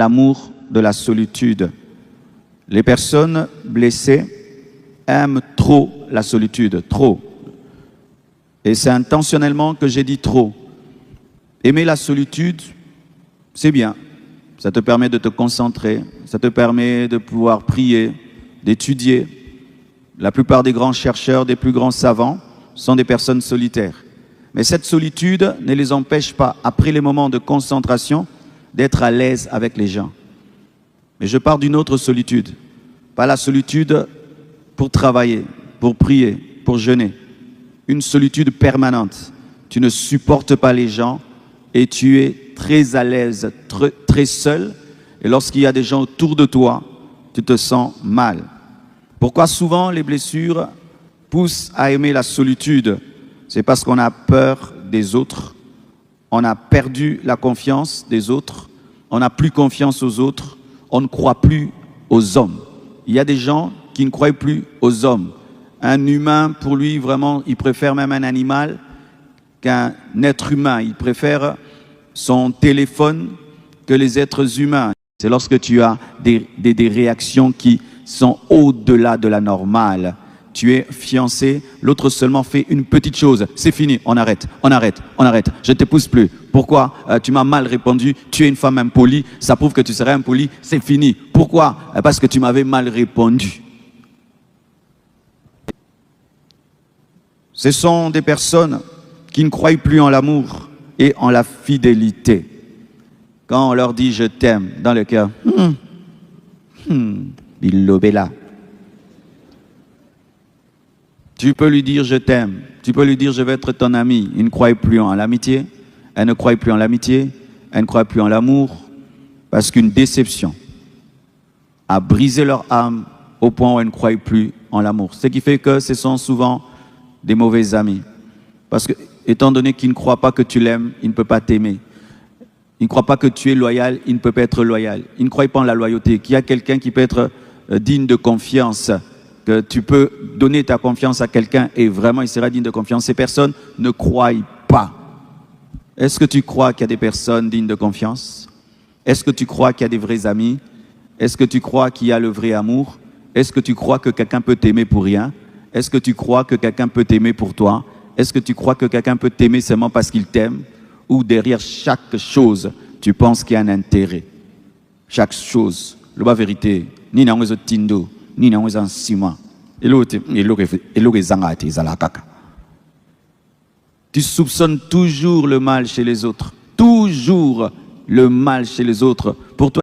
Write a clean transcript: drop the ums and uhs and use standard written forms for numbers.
l'amour de la solitude. Les personnes blessées aiment trop la solitude, trop. Et c'est intentionnellement que j'ai dit trop. Aimer la solitude, c'est bien. Ça te permet de te concentrer, ça te permet de pouvoir prier, d'étudier. La plupart des grands chercheurs, des plus grands savants sont des personnes solitaires. Mais cette solitude ne les empêche pas, après les moments de concentration, d'être à l'aise avec les gens. Mais je parle d'une autre solitude. Pas la solitude pour travailler, pour prier, pour jeûner. Une solitude permanente. Tu ne supportes pas les gens et tu es très à l'aise, très seul. Et lorsqu'il y a des gens autour de toi, tu te sens mal. Pourquoi souvent les blessures poussent à aimer la solitude? C'est parce qu'on a peur des autres. On a perdu la confiance des autres. On n'a plus confiance aux autres. On ne croit plus aux hommes. Il y a des gens qui ne croient plus aux hommes. Un humain, pour lui, vraiment, il préfère même un animal qu'un être humain. Il préfère son téléphone que les êtres humains. C'est lorsque tu as des réactions qui sont au-delà de la normale. Tu es fiancé, l'autre seulement fait une petite chose. C'est fini, on arrête, on arrête, on arrête. Je ne t'épouse plus. Pourquoi? Tu m'as mal répondu, tu es une femme impolie, ça prouve que tu serais impoli, c'est fini. Pourquoi? Parce que tu m'avais mal répondu. Ce sont des personnes qui ne croient plus en l'amour et en la fidélité. Quand on leur dit « je t'aime » dans le cœur, il l'obéla. Tu peux lui dire « je t'aime », tu peux lui dire « je vais être ton ami ». Il ne croit plus en l'amitié, elle ne croit plus en l'amitié, elle ne croit plus en l'amour, parce qu'une déception a brisé leur âme au point où elle ne croit plus en l'amour. Ce qui fait que ce sont souvent des mauvais amis. Parce que, étant donné qu'il ne croit pas que tu l'aimes, il ne peut pas t'aimer. Il ne croit pas que tu es loyal, il ne peut pas être loyal. Il ne croit pas en la loyauté, qu'il y a quelqu'un qui peut être digne de confiance, que tu peux donner ta confiance à quelqu'un et vraiment il sera digne de confiance. Ces personnes ne croient pas. Est-ce que tu crois qu'il y a des personnes dignes de confiance? Est-ce que tu crois qu'il y a des vrais amis? Est-ce que tu crois qu'il y a le vrai amour? Est-ce que tu crois que quelqu'un peut t'aimer pour rien? Est-ce que tu crois que quelqu'un peut t'aimer pour toi? Est-ce que tu crois que quelqu'un peut t'aimer seulement parce qu'il t'aime? Ou derrière chaque chose, tu penses qu'il y a un intérêt? Chaque chose, la vérité, ni n'a pas tindo, ni n'a pas ciment. Tu soupçonnes toujours le mal chez les autres. Toujours le mal chez les autres. Pour toi,